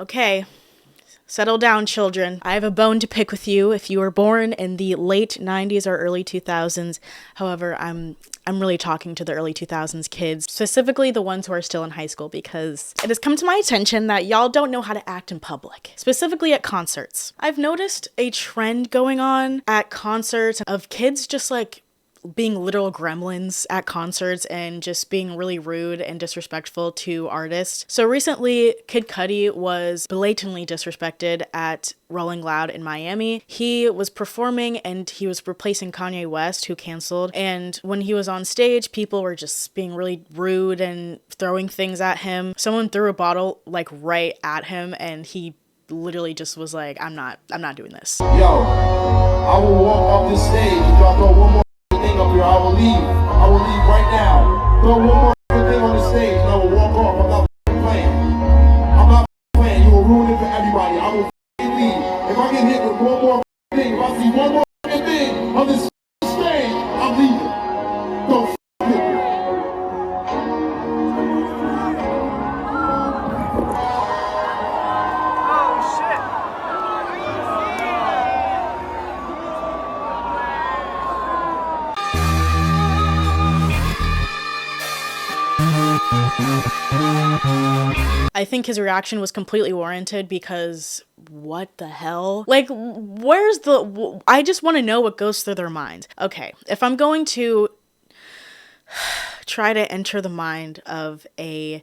Okay. Settle down, children. I have a bone to pick with you if you were born in the late 90s or early 2000s. However, I'm really talking to the early 2000s kids, specifically the ones who are still in high school, because it has come to my attention that y'all don't know how to act in public, specifically at concerts. I've noticed a trend going on at concerts of kids just like being literal gremlins at concerts and just being really rude and disrespectful to artists. So recently, Kid Cudi was blatantly disrespected at Rolling Loud in Miami. He was performing and he was replacing Kanye West, who canceled. And when he was on stage, people were just being really rude and throwing things at him. Someone threw a bottle like right at him and he literally just was like, I'm not doing this. Yo, I will walk off this stage and drop one more thing up here. I will leave right now. Throw one more thing on the stage and I will walk off. I'm not playing. You will ruin it for everybody. I will leave. If I get hit with one more thing, if I see one more thing on this stage, I'm leaving. Don't with me. I think his reaction was completely warranted because what the hell? Like, I just want to know what goes through their mind. Okay, if I'm going to try to enter the mind of a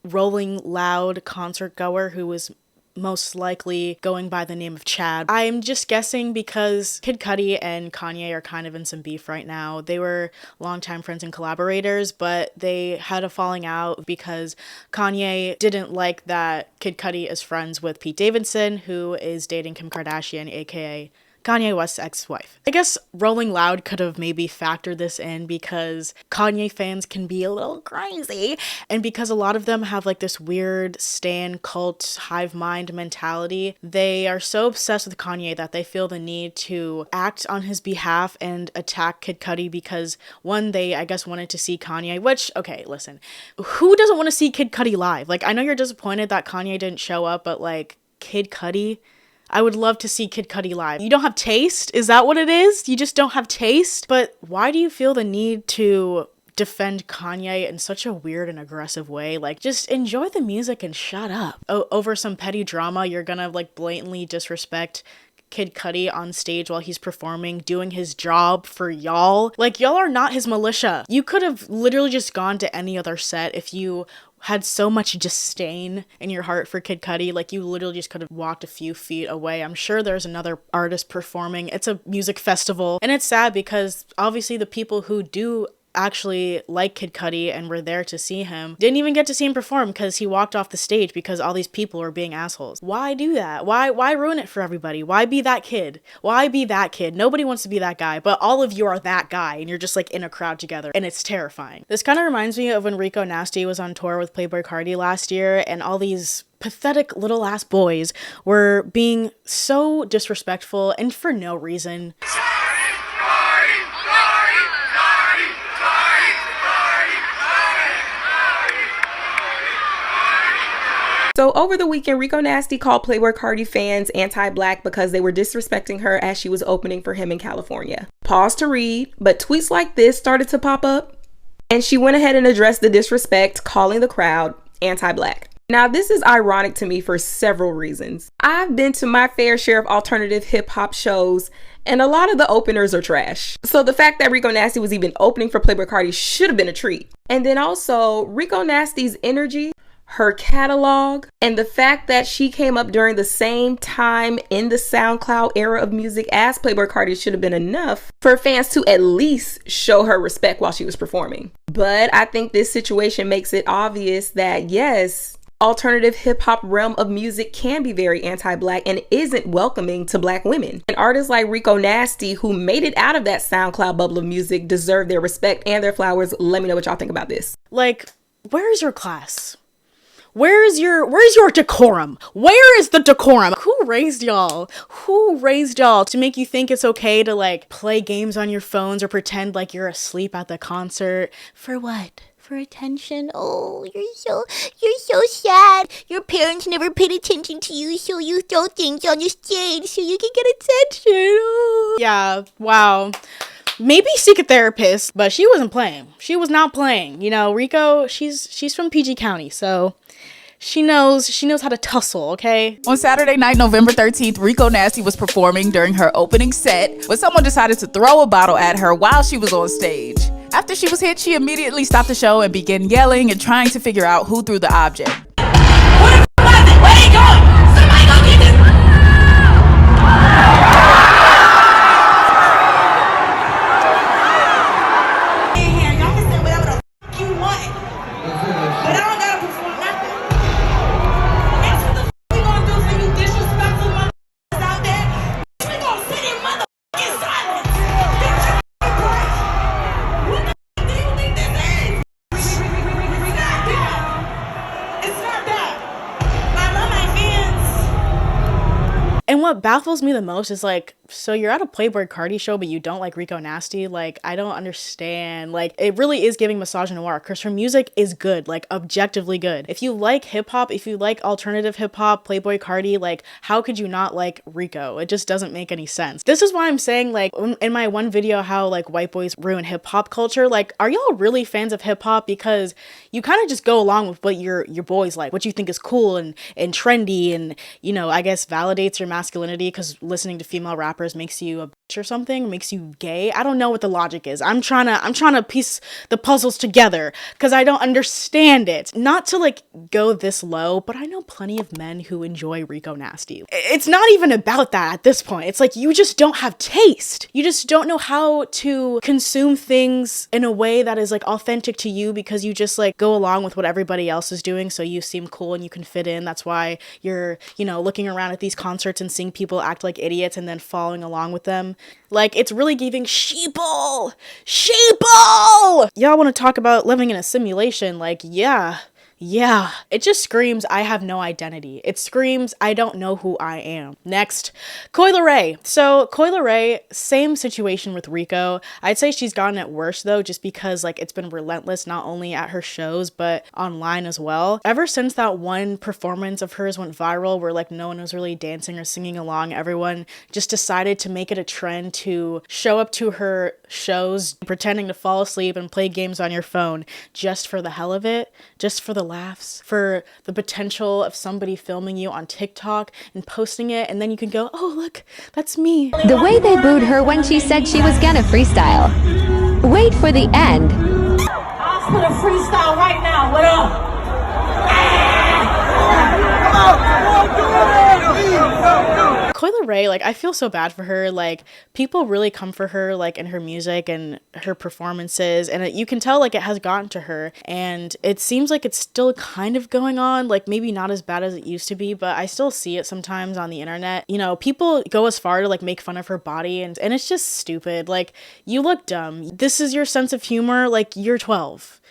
Rolling Loud concert goer who was most likely going by the name of Chad. I'm just guessing because Kid Cudi and Kanye are kind of in some beef right now. They were longtime friends and collaborators, but they had a falling out because Kanye didn't like that Kid Cudi is friends with Pete Davidson, who is dating Kim Kardashian, aka Kanye West's ex-wife. I guess Rolling Loud could have maybe factored this in because Kanye fans can be a little crazy, and because a lot of them have like this weird stan cult hive mind mentality, they are so obsessed with Kanye that they feel the need to act on his behalf and attack Kid Cudi because one, they I guess wanted to see Kanye, which, okay, listen, who doesn't want to see Kid Cudi live? Like, I know you're disappointed that Kanye didn't show up, but like, Kid Cudi, I would love to see Kid Cudi live. You don't have taste? Is that what it is? You just don't have taste? But why do you feel the need to defend Kanye in such a weird and aggressive way? Like, just enjoy the music and shut up. Over some petty drama, you're gonna like blatantly disrespect Kid Cudi on stage while he's performing, doing his job for y'all. Like, y'all are not his militia. You could have literally just gone to any other set if you had so much disdain in your heart for Kid Cudi. Like, you literally just could have walked a few feet away. I'm sure there's another artist performing. It's a music festival. And it's sad because obviously the people who do actually like Kid Cudi and were there to see him didn't even get to see him perform because he walked off the stage because all these people were being assholes. Why do that? Why ruin it for everybody? Why be that kid? Why be that kid? Nobody wants to be that guy, but all of you are that guy and you're just like in a crowd together and it's terrifying. This kind of reminds me of when Rico Nasty was on tour with Playboi Carti last year and all these pathetic little ass boys were being so disrespectful and for no reason. So over the weekend, Rico Nasty called Playboi Carti fans anti-black because they were disrespecting her as she was opening for him in California. Pause to read, but tweets like this started to pop up, and she went ahead and addressed the disrespect, calling the crowd anti-black. Now, this is ironic to me for several reasons. I've been to my fair share of alternative hip-hop shows, and a lot of the openers are trash. So the fact that Rico Nasty was even opening for Playboi Carti should have been a treat. And then also, Rico Nasty's energy, her catalog, and the fact that she came up during the same time in the SoundCloud era of music as Playboi Carti should have been enough for fans to at least show her respect while she was performing. But I think this situation makes it obvious that yes, alternative hip-hop realm of music can be very anti-black and isn't welcoming to black women. And artists like Rico Nasty, who made it out of that SoundCloud bubble of music, deserve their respect and their flowers. Let me know what y'all think about this. Like, where's your class? Where's your decorum? Where is the decorum? Who raised y'all? Who raised y'all to make you think it's okay to like play games on your phones or pretend like you're asleep at the concert? For what? for attention. Oh, you're so sad. Your parents never paid attention to you, so you throw things on the stage so you can get attention. Oh. Yeah, wow. Maybe seek a therapist, but she wasn't playing. She was not playing. You know, Rico, she's from PG County, so she knows how to tussle, okay? On Saturday night, November 13th, Rico Nasty was performing during her opening set, but someone decided to throw a bottle at her while she was on stage. After she was hit, she immediately stopped the show and began yelling and trying to figure out who threw the object. Where are you going? Somebody go get this! Y'all can say whatever the f*** you want, but I don't gotta perform nothing. That's what the f*** we gonna do for you disrespectful motherfuckers out there. We gonna sit in motherfucking silence. What the f*** do you think this is? It's not that. It's not that. I love my fans. And what baffles me the most is like, so you're at a Playboy Cardi show, but you don't like Rico Nasty? Like, I don't understand. Like, it really is giving misogynoir, because her music is good, like, objectively good. If you like hip-hop, if you like alternative hip-hop, Playboy Cardi, like, how could you not like Rico? It just doesn't make any sense. This is why I'm saying, like, in my one video, how, like, white boys ruin hip-hop culture, like, are y'all really fans of hip-hop? Because you kind of just go along with what your boys like, what you think is cool and trendy, and, you know, I guess validates your masculinity, because listening to female rappers makes you a bitch or something, makes you gay. I don't know what the logic is. I'm trying to piece the puzzles together because I don't understand it. Not to like go this low, but I know plenty of men who enjoy Rico Nasty. It's not even about that at this point. It's like you just don't have taste. You just don't know how to consume things in a way that is like authentic to you, because you just like go along with what everybody else is doing, so you seem cool and you can fit in. That's why you're, you know, looking around at these concerts and seeing people act like idiots and then following along with them. Like, it's really giving sheeple. Y'all want to talk about living in a simulation? Like, yeah, it just screams I have no identity. It screams I don't know who I am. Next, Kyla Ray. So Kyla Ray, same situation with Rico. I'd say she's gotten it worse though, just because like it's been relentless, not only at her shows but online as well. Ever since that one performance of hers went viral where like no one was really dancing or singing along, everyone just decided to make it a trend to show up to her shows pretending to fall asleep and play games on your phone just for the hell of it, just for the laughs, for the potential of somebody filming you on TikTok and posting it, and then you can go, oh look, that's me. The way they booed her when she said she was gonna freestyle. Wait for the end. I'll put a freestyle right now. What up? Kyla Ray, like, I feel so bad for her. Like, people really come for her, like, in her music and her performances, and you can tell, like, it has gotten to her, and it seems like it's still kind of going on, like, maybe not as bad as it used to be, but I still see it sometimes on the internet. You know, people go as far to, like, make fun of her body, and it's just stupid. Like, you look dumb. This is your sense of humor. Like, you're 12.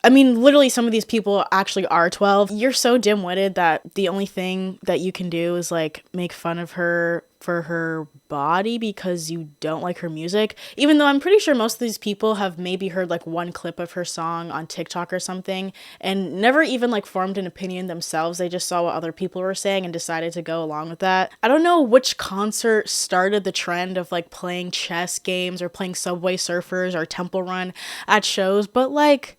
I mean, literally, some of these people actually are 12. You're so dim-witted that the only thing that you can do is, like, make fun of her for her body because you don't like her music. Even though I'm pretty sure most of these people have maybe heard, like, one clip of her song on TikTok or something and never even, like, formed an opinion themselves. They just saw what other people were saying and decided to go along with that. I don't know which concert started the trend of, like, playing chess games or playing Subway Surfers or Temple Run at shows, but, like,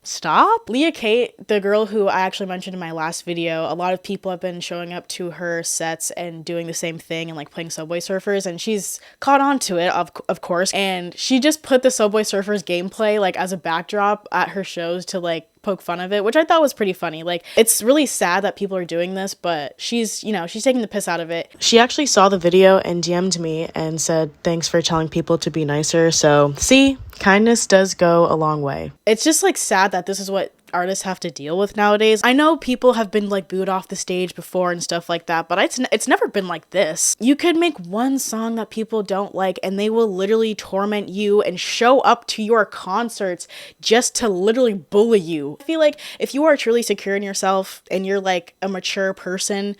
stop. Leah Kate, the girl who I actually mentioned in my last video, a lot of people have been showing up to her sets and doing the same thing and like playing Subway Surfers, and she's caught on to it, of course, and she just put the Subway Surfers gameplay like as a backdrop at her shows to like poke fun of it, which I thought was pretty funny. Like, it's really sad that people are doing this, but she's, you know, she's taking the piss out of it. She actually saw the video and DM'd me and said, thanks for telling people to be nicer. So, see, kindness does go a long way. It's just like sad that this is what artists have to deal with nowadays. I know people have been like booed off the stage before and stuff like that, but it's never been like this. You could make one song that people don't like and they will literally torment you and show up to your concerts just to literally bully you. I feel like if you are truly secure in yourself and you're like a mature person,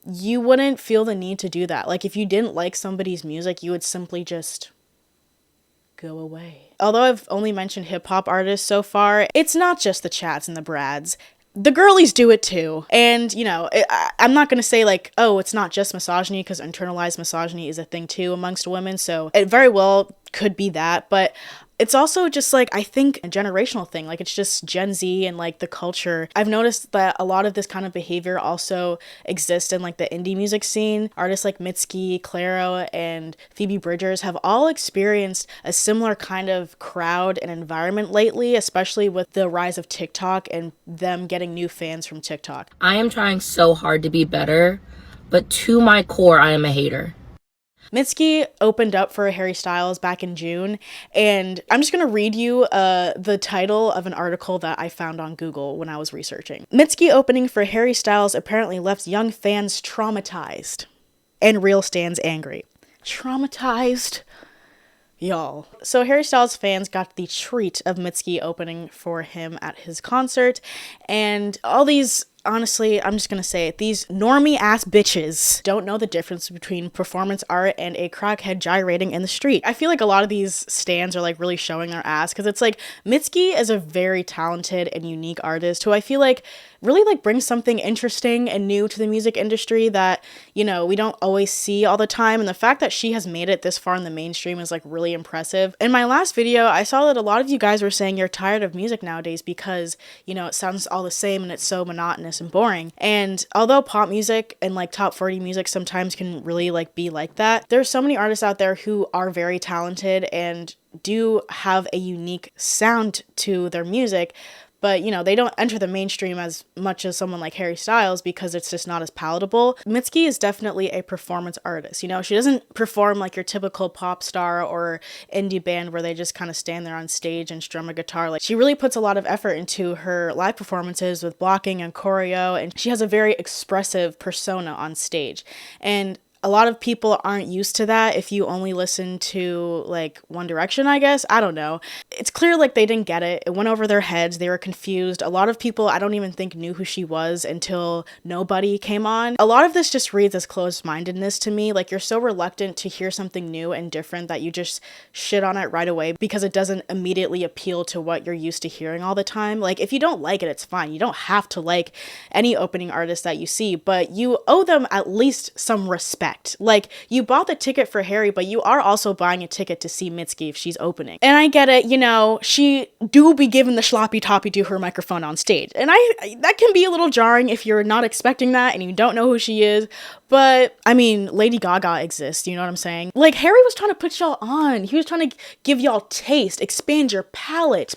you wouldn't feel the need to do that. Like, if you didn't like somebody's music, you would simply just go away. Although I've only mentioned hip-hop artists so far, it's not just the Chads and the Brads. The girlies do it too. And, you know, I'm not going to say like, oh, it's not just misogyny, because internalized misogyny is a thing too amongst women. So it very well could be that. But it's also just like, I think, a generational thing. Like, it's just Gen Z and like the culture. I've noticed that a lot of this kind of behavior also exists in like the indie music scene. Artists like Mitsuki, Claro, and Phoebe Bridgers have all experienced a similar kind of crowd and environment lately, especially with the rise of TikTok and them getting new fans from TikTok. I am trying so hard to be better, but to my core, I am a hater. Mitski opened up for Harry Styles back in June, and I'm just going to read you the title of an article that I found on Google when I was researching. Mitski opening for Harry Styles apparently left young fans traumatized and real stans angry. Traumatized? Y'all. So Harry Styles fans got the treat of Mitski opening for him at his concert, and all these, honestly, I'm just gonna say it, these normie ass bitches don't know the difference between performance art and a crackhead gyrating in the street. I feel like a lot of these stans are like really showing their ass, because it's like Mitski is a very talented and unique artist who I feel like really like brings something interesting and new to the music industry that, you know, we don't always see all the time. And the fact that she has made it this far in the mainstream is like really impressive. In my last video, I saw that a lot of you guys were saying you're tired of music nowadays because, you know, it sounds all the same and it's so monotonous and boring. And although pop music and like top 40 music sometimes can really like be like that, there's so many artists out there who are very talented and do have a unique sound to their music. But, you know, they don't enter the mainstream as much as someone like Harry Styles because it's just not as palatable. Mitski is definitely a performance artist. You know, she doesn't perform like your typical pop star or indie band where they just kind of stand there on stage and strum a guitar. Like, she really puts a lot of effort into her live performances with blocking and choreo, and she has a very expressive persona on stage. And a lot of people aren't used to that if you only listen to like One Direction, I guess. I don't know. It's clear like they didn't get it. It went over their heads. They were confused. A lot of people I don't even think knew who she was until Nobody came on. A lot of this just reads as closed-mindedness to me. Like, you're so reluctant to hear something new and different that you just shit on it right away because it doesn't immediately appeal to what you're used to hearing all the time. Like, if you don't like it, it's fine. You don't have to like any opening artist that you see, but you owe them at least some respect. Like, you bought the ticket for Harry, but you are also buying a ticket to see Mitski if she's opening. And I get it, you know, she do be given the sloppy toppy to her microphone on stage. And that can be a little jarring if you're not expecting that and you don't know who she is. But, I mean, Lady Gaga exists, you know what I'm saying? Like, Harry was trying to put y'all on. He was trying to give y'all taste, expand your palate.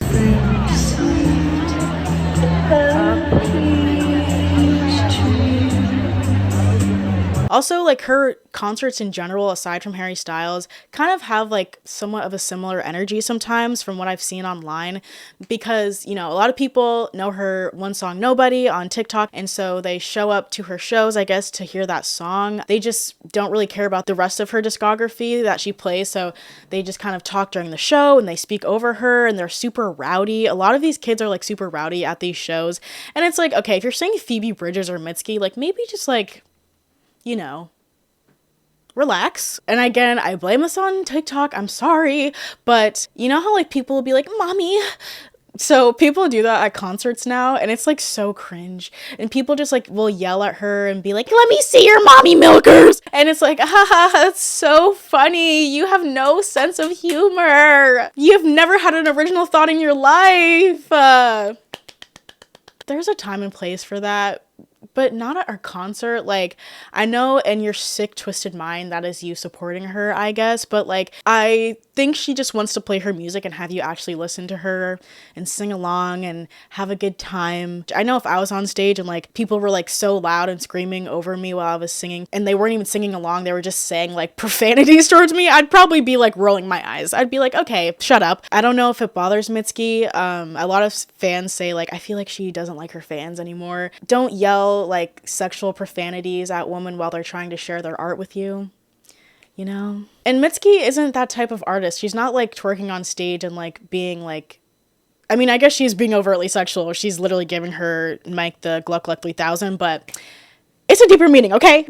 Also, like, her concerts in general, aside from Harry Styles, kind of have like somewhat of a similar energy sometimes from what I've seen online, because, you know, a lot of people know her one song Nobody on TikTok, and so they show up to her shows, I guess, to hear that song. They just don't really care about the rest of her discography that she plays, so they just kind of talk during the show and they speak over her, and they're super rowdy. A lot of these kids are like super rowdy at these shows, and it's like, okay, if you're saying Phoebe Bridgers or Mitski, like, maybe just like, you know, relax. And again, I blame this on TikTok. I'm sorry. But you know how like people will be like, mommy. So people do that at concerts now, and it's like so cringe. And people just like will yell at her and be like, let me see your mommy milkers. And it's like, haha, that's so funny. You have no sense of humor. You've never had an original thought in your life. There's a time and place for that, but not at our concert. Like, I know in your sick, twisted mind that is you supporting her, I guess, but like, I think she just wants to play her music and have you actually listen to her and sing along and have a good time. I know if I was on stage and like people were like so loud and screaming over me while I was singing and they weren't even singing along, they were just saying like profanities towards me, I'd probably be like rolling my eyes. I'd be like, okay, shut up. I don't know if it bothers Mitski. A lot of fans say like, I feel like she doesn't like her fans anymore. Don't yell like sexual profanities at women while they're trying to share their art with you, you know? And Mitski isn't that type of artist. She's not like twerking on stage and like being like, I mean, I guess she's being overtly sexual. She's literally giving her mic the Gluck Gluck 3000, but It's a deeper meaning, okay?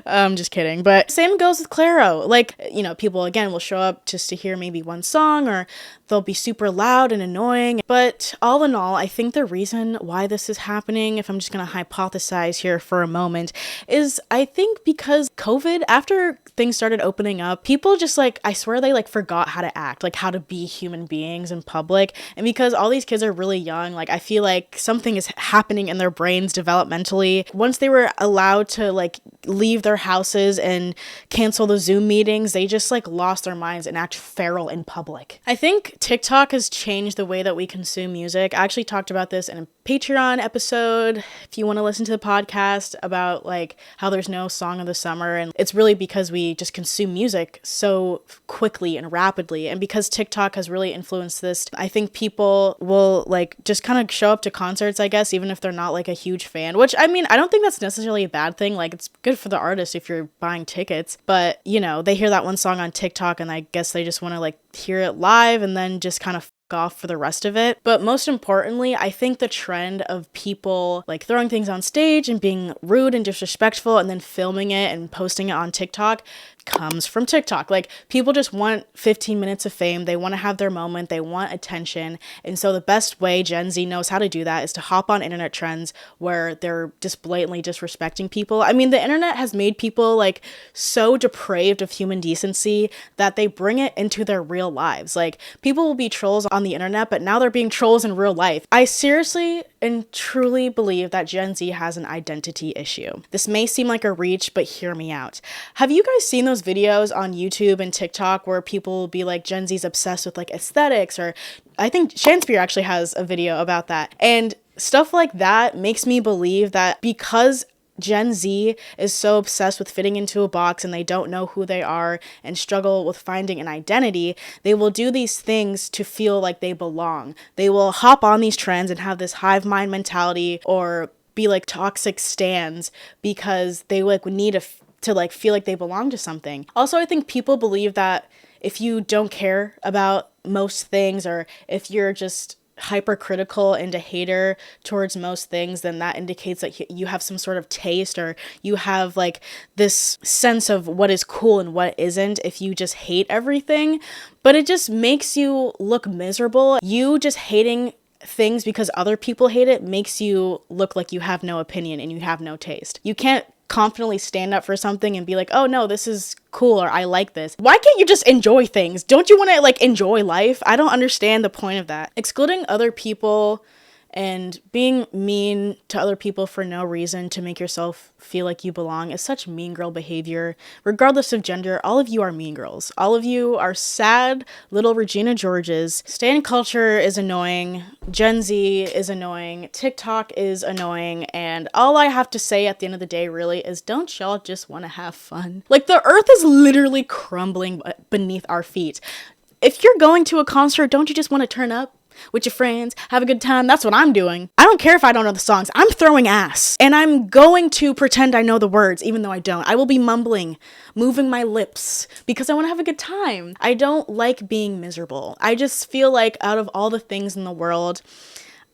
I'm just kidding. But same goes with Claro. Like, you know, people again will show up just to hear maybe one song, or they'll be super loud and annoying. But all in all, I think the reason why this is happening, if I'm just going to hypothesize here for a moment, is I think because COVID, after things started opening up, people just like, I swear they like forgot how to act, like how to be human beings in public. And because all these kids are really young, like I feel like something is happening in their brains developmentally. Once they were allowed to like leave their houses and cancel the Zoom meetings, they just like lost their minds and act feral in public. I think TikTok has changed the way that we consume music. I actually talked about this in a Patreon episode, if you want to listen to the podcast, about like how there's no song of the summer, and it's really because we just consume music so quickly and rapidly. And because TikTok has really influenced this, I think people will like just kind of show up to concerts, I guess, even if they're not like a huge fan, which I mean, I don't think that's necessarily a bad thing. Like, it's good for the artist if you're buying tickets, but you know, they hear that one song on TikTok and I guess they just want to like hear it live and then just kind of off for the rest of it. But most importantly, I think the trend of people like throwing things on stage and being rude and disrespectful and then filming it and posting it on TikTok comes from TikTok. Like, people just want 15 minutes of fame. They want to have their moment. They want attention. And so the best way Gen Z knows how to do that is to hop on internet trends where they're just blatantly disrespecting people. I mean, the internet has made people like so depraved of human decency that they bring it into their real lives. Like, people will be trolls on the internet, but now they're being trolls in real life. I seriously and truly believe that Gen Z has an identity issue. This may seem like a reach, but hear me out. Have you guys seen those videos on YouTube and TikTok where people will be like, Gen Z's obsessed with like aesthetics, or I think Shanspeare actually has a video about that. And stuff like that makes me believe that because Gen Z is so obsessed with fitting into a box and they don't know who they are and struggle with finding an identity, they will do these things to feel like they belong. They will hop on these trends and have this hive mind mentality, or be like toxic stans because they like need to like feel like they belong to something. Also, I think people believe that if you don't care about most things, or if you're just hypercritical and a hater towards most things, then that indicates that you have some sort of taste, or you have like this sense of what is cool and what isn't if you just hate everything. But it just makes you look miserable. You just hating things because other people hate it makes you look like you have no opinion and you have no taste. You can't confidently stand up for something and be like, oh no, this is cool, or I like this. Why can't you just enjoy things? Don't you want to like enjoy life? I don't understand the point of that. Excluding other people and being mean to other people for no reason to make yourself feel like you belong is such mean girl behavior. Regardless of gender, all of you are mean girls. All of you are sad little Regina Georges. Stan culture is annoying. Gen Z is annoying. TikTok is annoying. And all I have to say at the end of the day really is, don't y'all just want to have fun? Like, the earth is literally crumbling beneath our feet. If you're going to a concert, don't you just want to turn up with your friends, have a good time? That's what I'm doing. I don't care if I don't know the songs. I'm throwing ass. And I'm going to pretend I know the words, even though I don't. I will be mumbling, moving my lips, because I want to have a good time. I don't like being miserable. I just feel like out of all the things in the world,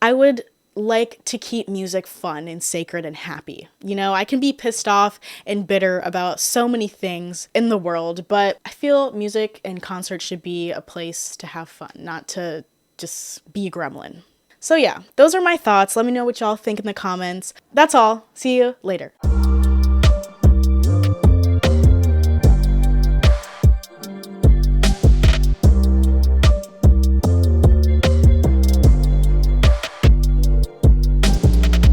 I would like to keep music fun and sacred and happy. You know, I can be pissed off and bitter about so many things in the world, but I feel music and concerts should be a place to have fun, not to just be a gremlin. So yeah, those are my thoughts. Let me know what y'all think in the comments. That's all. See you later.